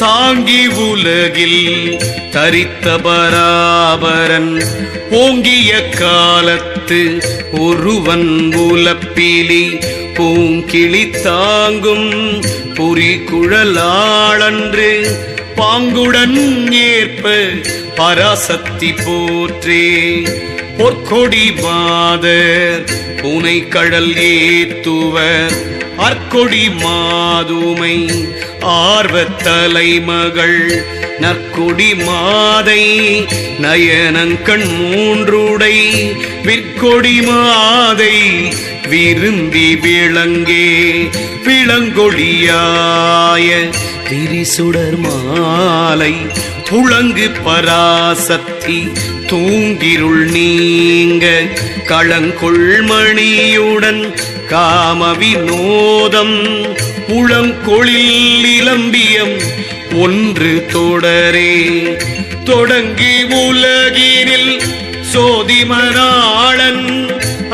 தாங்கி உலகில் தரித்த பராபரன் ஓங்கிய காலத்து ஒருவன் உலப்பிலி பூங்கிளி தாங்கும் புரிகுழலாளன்று பாங்குடன் ஏற்ப பராசக்தி போற்றே. பொற்கொடி மாதர் புனை கடல் ஏத்துவர் அற்கொடி மாதுமை ஆர்வத் தலைமகள் நற்கொடி மாதை நயனங்கண் மூன்றுடை விற்கொடி மாதை விரும்பி விளங்கே. விளங்கொழியாய திரிசுடர் மாலை துளங்கு பராசக்தி தூங்கிருள் நீங்க களங்கொள்மணியுடன் காம வினோதம் உளங்கொழில் இளம்பியம் ஒன்று தொடரே. தொடங்கி உலகினில் சோதிமனாளன்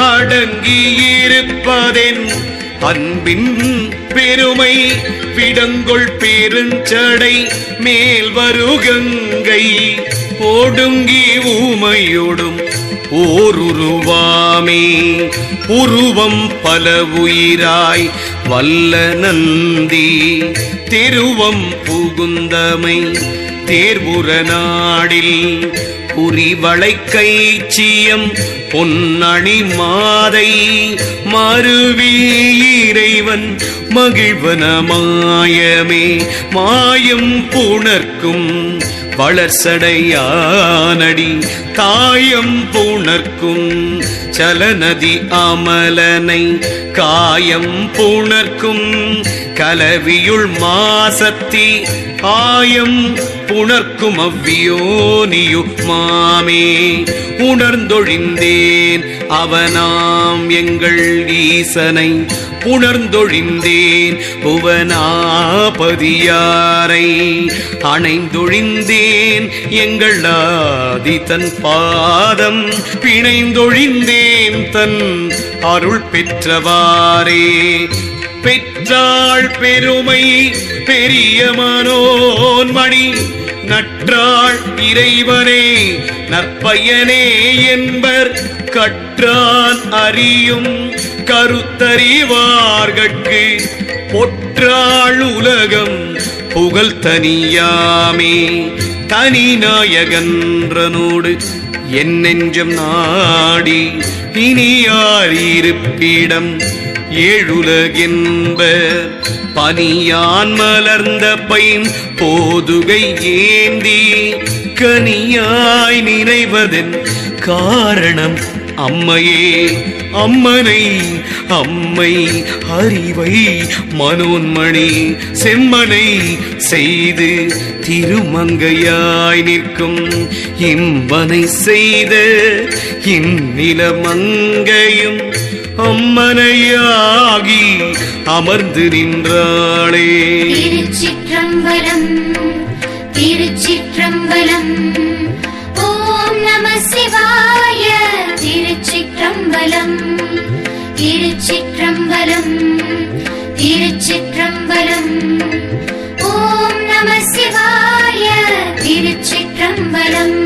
அடங்கியிருப்பதென் அன்பின் பெருமை விடங்கொள் பெருஞ்சடை மேல் வருகங்கை ஓடுங்கி ஊமையோடும் ஓருருவாமே. உருவம் பல உயிராய் வல்ல நந்தி திருவம் புகுந்தமை தேர்வுற நாடில் புரிவளை கைச்சியம் பொன்னணி மாதை மருவி இறைவன் மகிழ்வன மாயமே. மாயம் புணர்க்கும் வளர்சடையானடி தாயம் புணர்க்கும் சலநதி அமலனை காயம் புணர்க்கும் கலவியுள் மாசத்தி ஆயம் புணர்க்கும் அவ்வியோனியு மாமே. உணர்ந்தொழிந்தேன் அவனாம் எங்கள் ஈசனை புணர்ந்தொழிந்தேன் புவனாபதியாரை அணைந்தொழிந்தேன் எங்கள் ஆதி தன் பாதம் பிணைந்தொழிந்தேன் தன் அருள் பெற்றவாறே. பெற்றாள் பெருமை பெரிய மனோன்மணி நற்றாள் இறைவனே நற்பயனே என்பர் கற்றான் அறியும் கருத்தறிவார்கட்கு பொற்றாள் உலகம் புகழ் தனியாமே. தனி நாயகன்றனோடு என் நெஞ்சம் நாடி இனியார் இருப்பிடம் ஏழுலகென்பர் பனியான் மலர்ந்த பைன் போதுகை ஏந்தி கனியாய் நினைவதன் காரணம் அம்மையே. அம்மனை அம்மை அறிவை மனோன்மணி செம்மனை செய்து திருமங்கையாய் நிற்கும் இம்பனை செய்த இந்நிலமங்கையும் அம்மனையாகி அமர்ந்து நின்றாளே. திருச்சிற்றம்பலம் திருச்சிற்றம்பலம் ஓம் நம சிவாய. திருச்சிற்றம்பலம் திருச்சிற்றம்பலம் திருச்சிற்றம்பலம் ஓம் நம சிவாய. திருச்சிற்றம்பலம்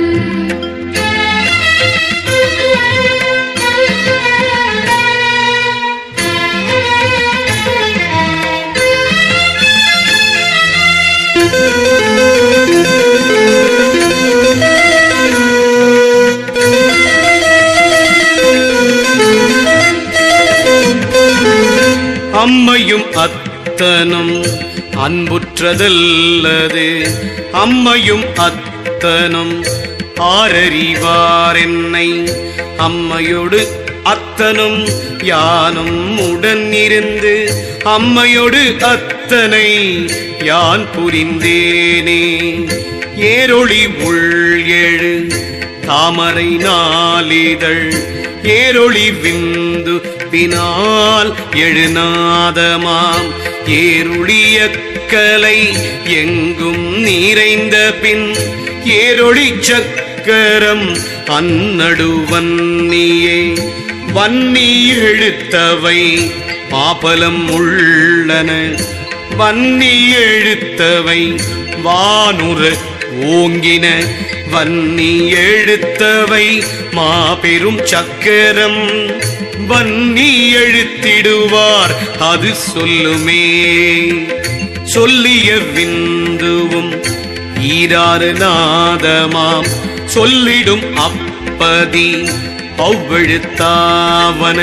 அம்மையும் அத்தனும் அன்புற்றதல்லது அம்மையும் அத்தனும் ஆரறிவார் என்னை. அம்மையோடு அத்தனும் யானும் உடன் இருந்து அம்மையோடு அத்தனை யான் புரிந்தேனே. ஏரொளி உள் எழு தாமரை நாளிதழ் ஏரொளி விந்து பினால் எழுநாதமாம் ஏருளிய கலை எங்கும் நிறைந்த பின் ஏரொளி சக்கரம் அன்னடு வன்னியே வன்னி எழுத்தவை பாபலம் உள்ளன வன்னி எழுத்தவை வானுர ஓங்கின வன்னி எழுத்தவை மாபெரும் சக்கரம் வன்னி எழுத்திடுவார் அது சொல்லுமே சொல்லிய விந்துவும் ஈராறு நாதமாம் சொல்லிடும் அப்பதி அவ்வெழுத்தாவன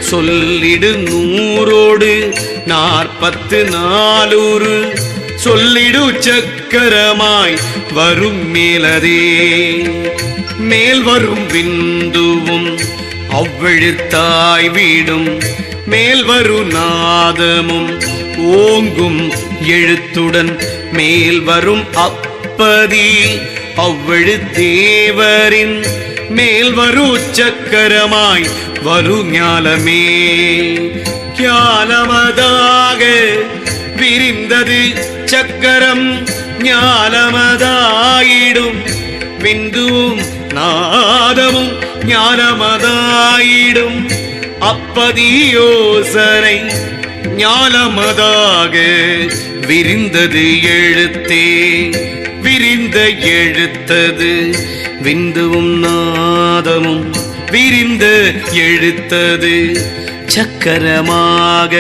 சொல்லிடு 100 சொல்லிடு சக்கரமாய் வரும் மேலதே மேல் வரும் விந்துவும் அவ்வெழுத்தாய் வீடும் மேல் வரு நாதமும் ஓங்கும் எழுத்துடன் மேல் வரும் அப்பதி அவ்வெழுத்தேவரின் மேல் வரு சக்கரமாய் வரு ஞாலமே ஞாலமதாக விரிந்தது சக்கரம் ஞாலமதாயிடும் விந்துவும் நாதமும் ஞாலமதாயிடும் அப்பதி யோசனை ஞாலமதாக விரிந்தது எழுத்தே விரிந்த எழுத்தது விந்துவும் நாதமும் விரிந்த எழுத்தது சக்கரமாக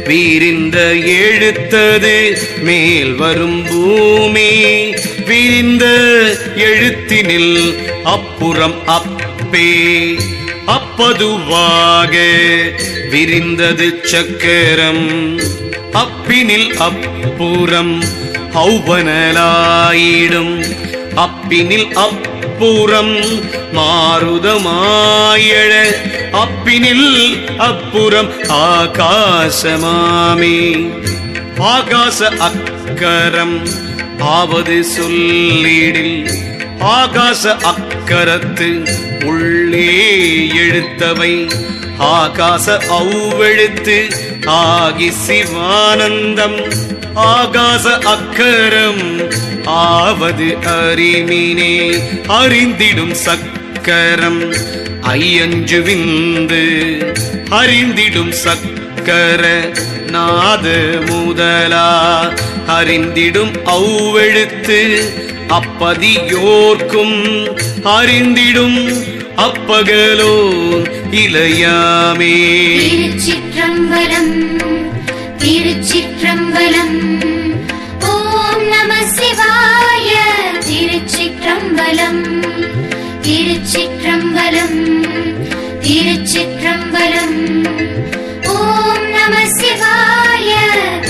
விரிந்த எழுத்தது மேல் வரும் பூமி விரிந்த எழுத்தினில் அப்புறம் அப்பே அப்பதுவாக விரிந்தது சக்கரம் அப்பினில் அப்புறம் ஔவனலாயிடும் அப்பினில் அப்புறம் மாருதமாயழ அப்பினில் அப்புறம் ஆகாசமாமே ஆகாச அக்கரம் ஆவது சொல்லிடில் ஆகாச அக்கரத்து உள்ளே எழுத்தவை ஆகாச ஔவெழுத்து ஆகி சிவானந்தம் ஆகாச அக்கரம் ஆவது அறிமினே அறிந்திடும் சக்கரம் ஐயஞ்சு விந்து அறிந்திடும் சக்கர நாத முதலா அறிந்திடும் ஔவெழுத்து அப்பதியோர்க்கும் அறிந்திடும் அப்பகலோ இளையாமே திருச்சிற்றம்பலம் திருச்சிற்றம்பலம் ஓம் நம சிவாய திருச்சிற்றம்பலம் திருச்சிற்றம்பலம் திருச்சிற்றம்பலம் ஓம் நம சிவாய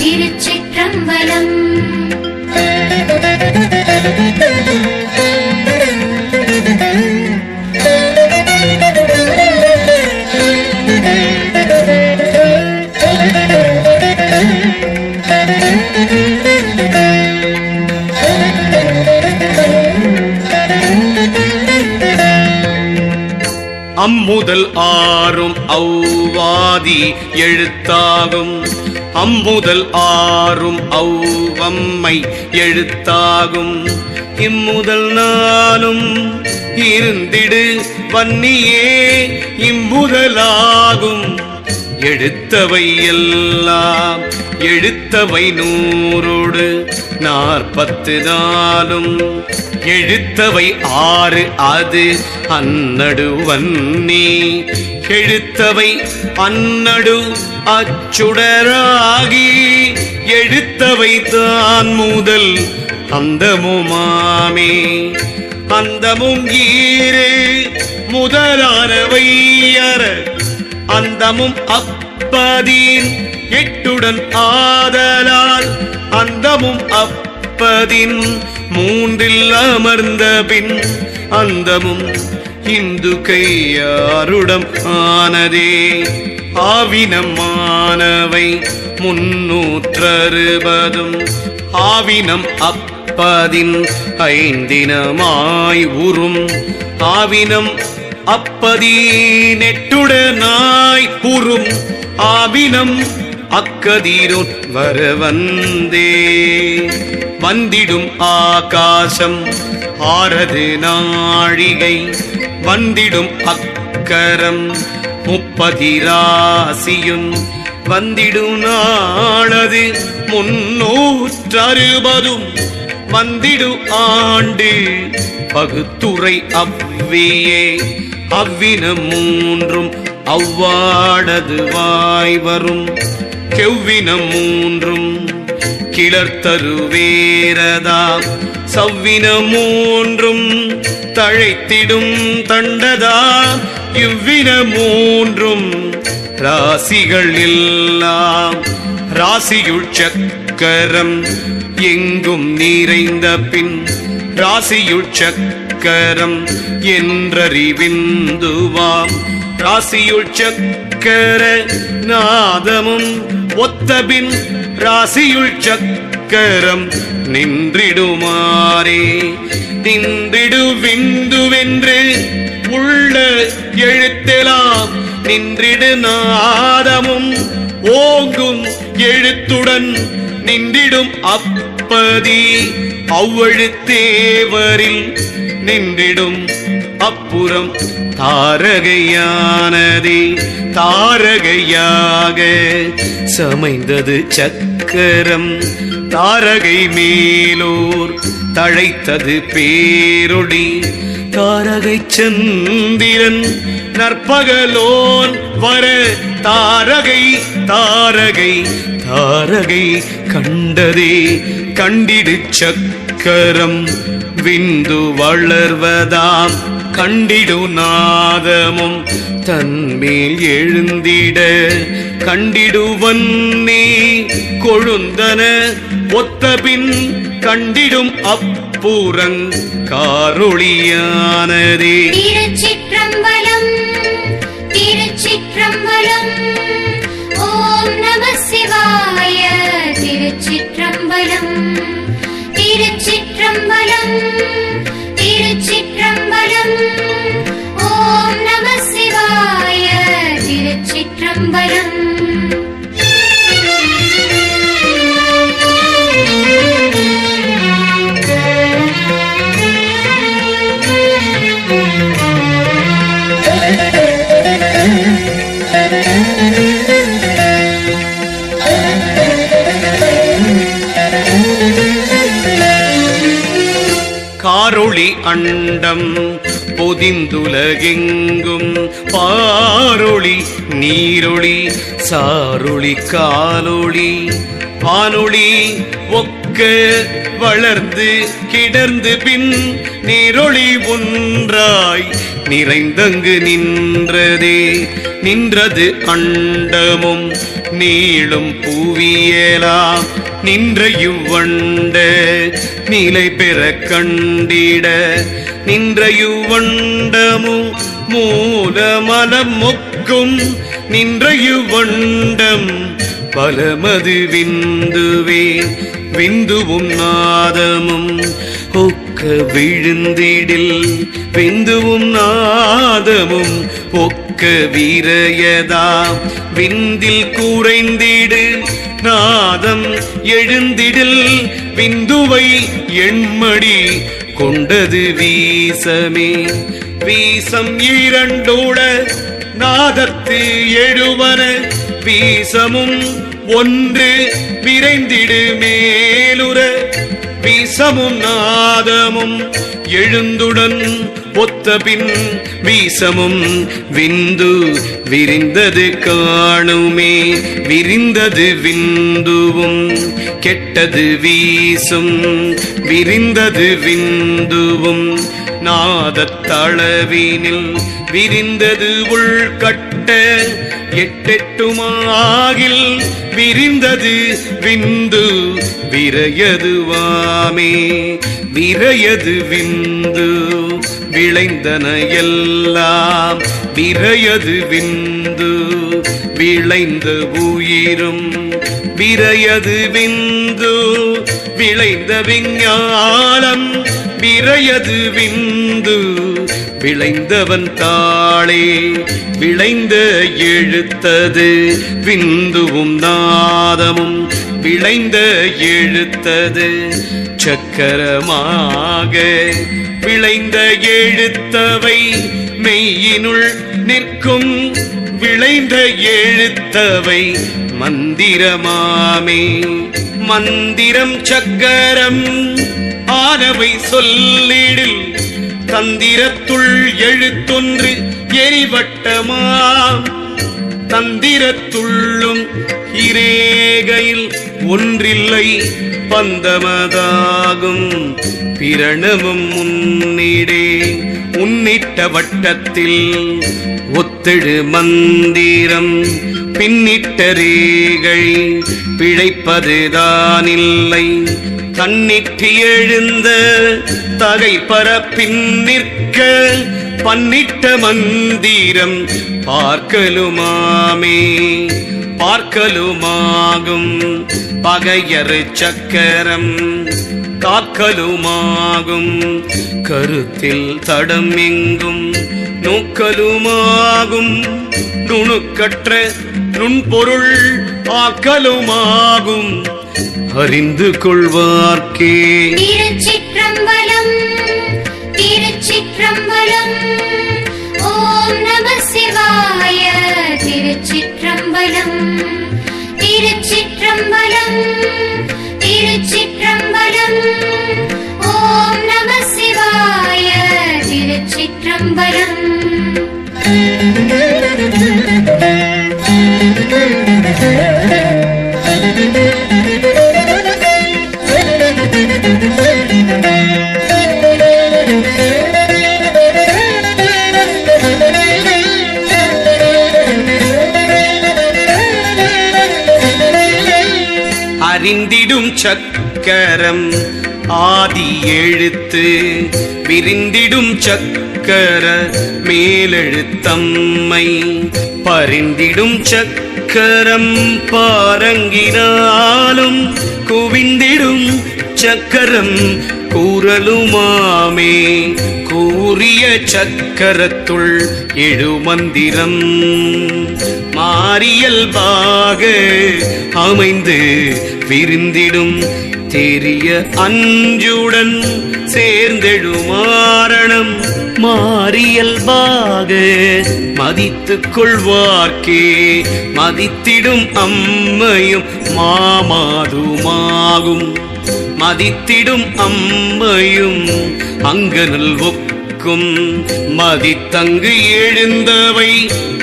திருச்சிற்றம்பலம் அம்முதல் ஆறும் ஔவாதி எழுத்தாகும் அம்முதல் ஆறும் ஔவம்மை எழுத்தாகும் இம்முதல் நாளும் இருந்திடு வன்னியே இம்முதலாகும் எடுத்தவை எல்லாம் எழுத்தவை 144 எழுத்தவை 6 அது அன்னடு வன்னி எழுத்தவை அன்னடு அச்சுடராகி எழுத்தவை தான் முதல் அந்தமுமாமே அந்தமும் ஈரு முதலானவை அற அந்தமும் அப்பதின் 8 ஆதலால் அந்தமும் அப்பதின் 3 அமர்ந்த பின் அந்தமும் இந்து கையாருடம் ஆனதே ஆவினமானவை 360 ஆவினம் அப்பதின் 5 உறும் ஆவினம் அப்பதி நெட்டுடனாய் உறும் ஆவினம் அக்கதிரோன் வரவந்தே வந்திடும் ஆகாசம் ஆரது நாழிகை வந்திடும் அக்கரம் 30 ராசியும் வந்திடும் நாளது 360 வந்திடு ஆண்டு பகுத்துறை அவ்வியே அவ்வினம் 3 அவ்வாடது வாய் வரும் கெவ்வினம் 3 கிளர்த்தருவேரதா சவ்வினம் 3 தழைத்திடும் தண்டதா இவ்வினம் 3 ராசிகள் எல்லாம் ராசியுள் சக்கரம் எங்கும் நிறைந்த பின் ராசியுள் சக்கரம் என்றறிவிந்துவாம் ராசியுள் சக்கர நாதமும் ஒத்தபின் ராசியுள் சக்கரம் நின்றிடுமாறே நின்றிடு விந்துவென்று உள்ள எழுத்தெலாம் நின்றிடு நாதமும் ஓங்கும் எழுத்துடன் நின்றிடும் அப்பதி அவ்வழுத்தேவரில் நின்றிடும் அப்புறம் தாரகையானதே தாரகையாக சமைந்தது சக்கரம் தாரகை மேலோர் தழைத்தது பேரொளி தாரகை சந்திரன் நற்பகலோன் வர தாரகை தாரகை தாரகை கண்டதே கண்டிடு சக்கரம் விந்து வளர்வதாம் கண்டிடு நாதமும் தன்மேல் எழுந்திட கண்டிடுவன்னே கொழுந்தன ஒத்தபின் கண்டிடும் அப்புறங் காரொளியானதே திருச்சிற்றம்பலம் திருச்சிற்றம்பலம் ஓம் நம சிவாய திருச்சிற்றம்பலம் திருச்சிற்றம்பலம் திருச்சிற்றம்பலம் ஓம் நம சிவாய திருச்சிற்றம்பலம் காரொளி அண்டம் பொதிந்துலகெங்கும் பாரொளி நீரொளி சாரொளி காலொளி வானொளி ஒக்க வளர்ந்து கிடர்ந்து பின் நீரொளி ஒன்றாய் நிறைந்தங்கு நின்றதே நின்றது அண்டமும் நீளும் புவியலாம் நின்ற இவ்வண்ட நிலை பெற கண்டிட நின்ற இவ்வண்டமு மூலமலம் மொக்கும் நின்ற இவ்வண்டம் பலமது விந்துவே விந்துவும் நாதமும் ஒக்க விழுந்திடில் விந்துவும் நாதமும் ஒக்க வீரயதா விந்தில் குறைந்திடு நாதம் எழுந்திடில் விந்துவை எண்மடி கொண்டது வீசமே வீசம் இரண்டோட நாதத்து எழுவன வீசமும் ஒன்று விரைந்திடு மேலுற வீசமும் நாதமும் எழுந்துடன் ஒத்தபின் வீசமும் விந்து விரிந்தது காணுமே விரிந்தது விந்துவும் கெட்டது வீசும் விரிந்தது விந்துவும் நாதத்தளவினில் விரிந்தது உள்கட்ட எட்டெட்டுமாகில் விரிந்தது விந்து விரையதுவாமே விரையது விந்து விளைந்தன எல்லாம் விரையது விந்து விளைந்த உயிரும் விரையது விந்து விளைந்த விஞ்ஞானம் விரையது விந்து விளைந்தவன் தாளே விளைந்த எழுத்தது விந்துவும் நாதமும் விளைந்த எழுத்தது சக்கரமாக விளைந்த எழுத்தவை மெய்யினுள் நிற்கும் விளைந்த எழுத்தவை மந்திரமாமே மந்திரம் சக்கரம் ஆனவை சொல்லிடில் தந்திரத்துள் எழுத்தொன்று எரிவட்டமாம் தந்திரத்துள்ளும் இரேகையில் ஒன்றில்லை பந்தமதாகும் பிரணமும் முன்னிடே உன்னிட்ட வட்டத்தில் ஒத்திடு மந்திரம் பின்னிட்ட ரேகை பிழைப்பதுதானில்லை தன்னிட்டு எழுந்த தகை பரப்பின் நிற்க பன்னிட்ட மந்திரம் பார்க்கலுமாமே பார்க்கலுமாகும் பகையறு சக்கரம் காக்கலுமாகும் கருத்தில் தடம் எங்கும் நோக்கலுமாகும் நுணுக்கற்ற நுண்பொருள் ஆக்கலுமாகும் அறிந்து கொள்வார்க்கே. திருச்சிற்றம்பலம் திருச்சிற்றம்பலம் ஓம் நம சிவாய. திருச்சிற்றம்பலம் திருச்சிற்றம்பலம் திருச்சிற்றம்பலம் ஓம் நம சிவாய. திருச்சிற்றம்பலம் அறிந்திடும் சக்கரம் ஆதி எழுத்து விரிந்திடும் சக்கர மேலெழுத்தம்மை பரிந்திடும் சக்கரம் பாரங்கினாலும் குவிந்திடும் சக்கரம் கூறலுமாமே கூறிய சக்கரத்துள் எழுமந்திரம் மாறியல்பாக அமைந்து விரிந்திடும் தெரிய அஞ்சுடன் சேர்ந்தெழுமாரணம் மாறியல்பாக மதித்துக் கொள்வார்க்கே மதித்திடும் அம்மையும் மாமாதுமாகும் மதித்திடும் அம்மையும் அங்கனல் ஒக்கும் மதித்தங்கு எழுந்தவை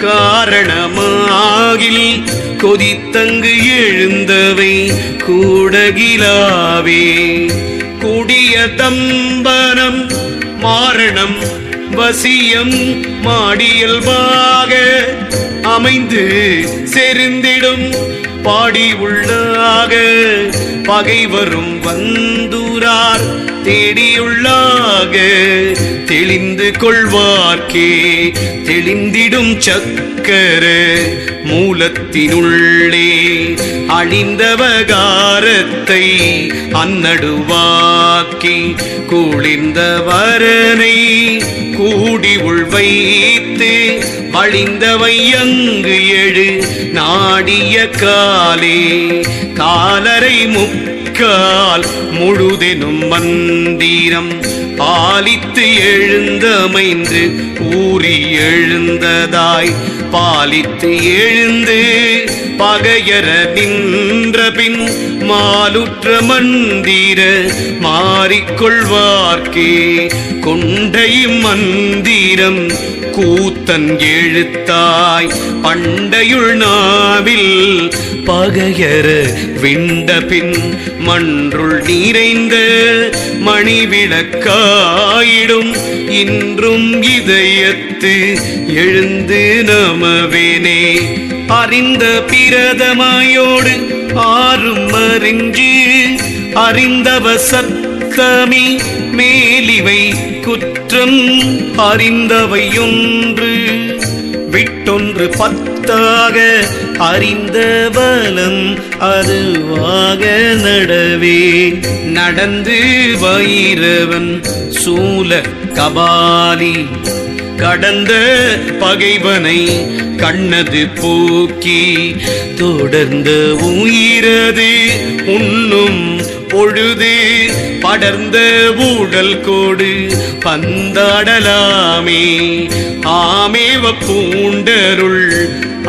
காரணமாகில் கொதித்தங்கு எழுந்தவை கூடகிலாவே கூடிய தம்பனம் மாரணம் வசியம் மாடியல்பாக அமைந்து செறிந்திடும் பாடி உள்ளாக பகைவரும் வந்துரார் தேடியுள்ளாக தெளிந்து கொள்வார்க்கே தெளிந்திடும் சக்கர மூலத்தினுள்ளே அழிந்தவகாரத்தை அந்நடுவாக்கி குளிர்ந்த வரனை கூடி உள்வைத்து வழிந்தவை அங்கு எழு நாடிய காலே காலரை முக்கால் முழுதெனும் மந்திரம் பாலித்து எழுந்தமைந்து ஊறி எழுந்ததாய் பாலித்து எழுந்து பகையர நின்ற பின் மாலுற்ற மந்திர மாறிக்கொள்வார்க்கே கொண்டையும் மந்திரம் கூத்தன் எழுத்தாய் பண்டையுள் நாவில் பகையர விண்ட பின் மன்றுள் நிறைந்த மணிவிளக்காயிடும் இன்றும் இதயத்து எழுந்து நமவேனே அறிந்த பிரதமாயோடு ஆறும் அறிஞ்சு அறிந்தவ சத்தமி மேலிவை குற்றம் அறிந்தவையொன்று விட்டொன்று பத்தாக அறிந்த பலம் அதுவாக நடவே நடந்து வைரவன் சூல கபாலி கடந்த பகைவனை கண்ணது போக்கி தொடர்ந்த உயிரது உண்ணும் பொழுது படர்ந்த ஊடல் கோடு பந்தாடலாமே ஆமேவ பூண்டருள்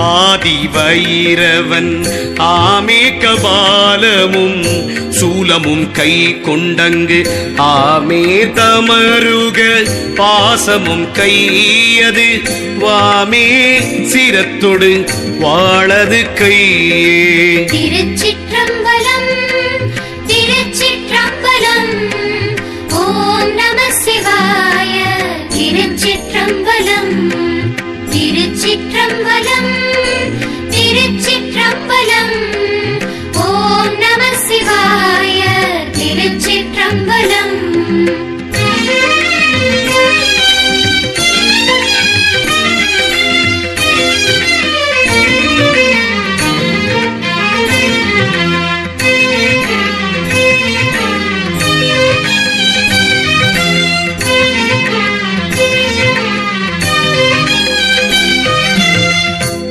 ஆதி வைரவன் ஆமே கபாலமும் சூலமும் கை கொண்டங்கு ஆமே தமருக பாசமும் கையது வாமே சிரத்தொடு வாழது கையே. திருச்சிற்றம்பலம் திருச்சிற்றம்பலம் ஓம் நம சிவாய. திருச்சிற்றம்பலம் திருச்சிற்றம்பலம் திருச்சிற்றம்பலம் ஓம் நம சிவாய. திருச்சிற்றம்பலம்.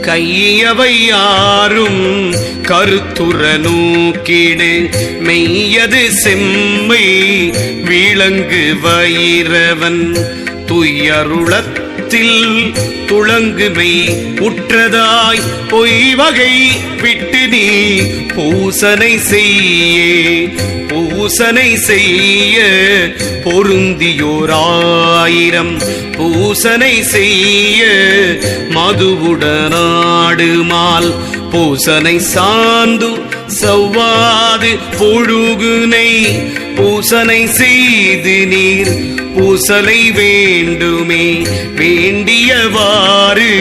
கையவை யாரும் கருத்துற நோக்கிடு மெய்யது செம்மை விளங்கு வைரவன் துயருளத்தில் துளங்குமை உற்றதாய் பொய்வகை விட்டு நீ பூசனை செய்யே. பூசனை செய்ய பொருந்தியோராயிரம் பூசனை செய்ய மதுவுடனாடுமால் பூசனை சாந்து சவ்வாது பொழுகுனை பூசனை செய்து நீர் பூசலை வேண்டுமே. வேண்டியவாறு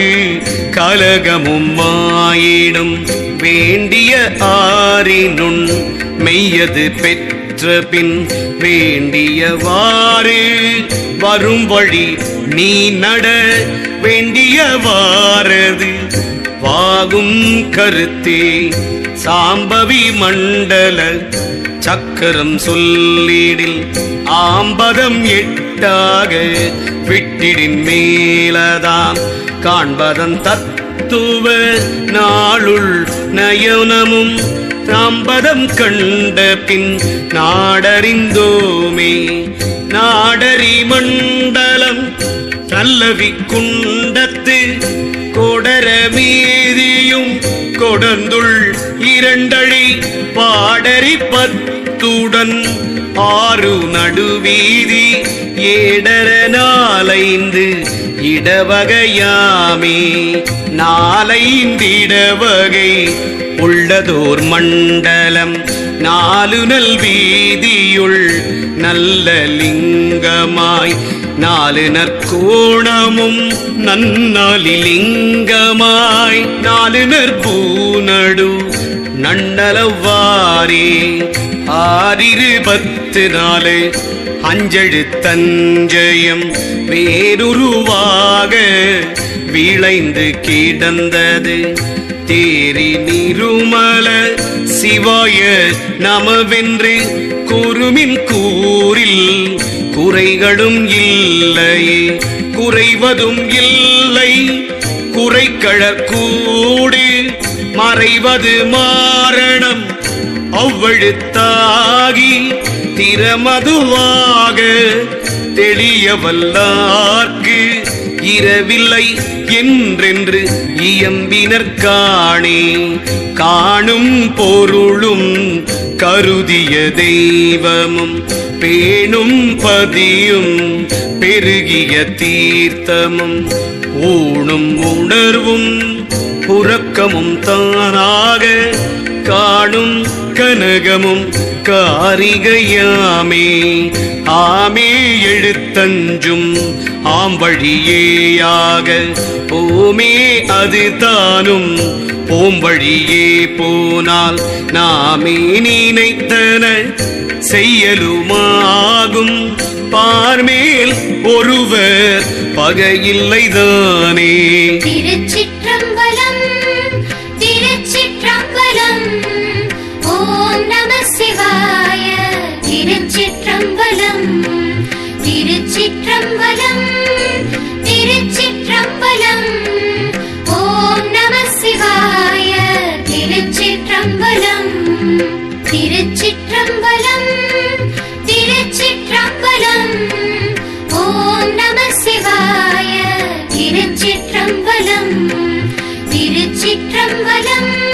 கலகமும் மாயிடும் வேண்டிய ஆரினுன் மெய்யது பெற்ற பின் வேண்டியவாறு வரும் வழி நீ நட வேண்டியவாரது வாகும் கருத்தே. சாம்பவி மண்டல சக்கரம் சொல்லிடில் ஆம்பதம் எட்டாக விட்டிடின் மேலதாம் காண்பதன் தத்துவ நாளுள் நயனமும் தாம்பதம் கண்ட பின் நாடறிந்தோமே. நாடறி மண்டலம் நல்லவி குண்டத்து கொடர மீதியும் கொடந்துள் இரண்டழி பாடறி பத்துடன் ஆறு நடுவீதி ஏடர நாலைந்து இடவகையாமே. நாலைந்திடவகை உள்ளதோர் மண்டலம் நாலு நல் வீதியுள் நல்ல லிங்கமாய் நாலு நற்கோணமும் நன்னாலிலிங்கமாய் நாலு நற்பூநடு நண்டலவாரே. 624 அஞ்செழு தஞ்சயம் வேறுருவாக விளைந்து கிடந்தது தேரி நிருமல சிவாய நமவென்று குருமின் கூறில் குறைகளும் இல்லையே. குறைவதும் இல்லை குறைக்கழற்கூடு மறைவது மாரணம் அவ்வழுத்தாகி திறமதுவாக தெளியவல்லார்க்கு இரவில்லை என்றென்று இயம்பினர்காணே. காணும் பொருளும் கருதிய தெய்வமும் பேணும் பதியும் பெருகிய தீர்த்தமும் ஊணும் உணர்வும் உறக்கமும் தானாக காணும் கனகமும் காரிகையாமே. ஆமே எழுத்தஞ்சும் ஆம்பழியேயாக போமே அது தானும் போம்பழியே போனால் நாமே நினைத்தன செய்யலுமாகும். பார்மேல் ஒருவர் பகையில்லைதானே. திருச்சிற்றம்பலம் திருச்சிற்றம்பலம் ஓம் நம சிவாய. திருச்சிற்றம்பலம் திருச்சிற்றம்பலம் திருச்சி திருச்சிற்றம்பலம்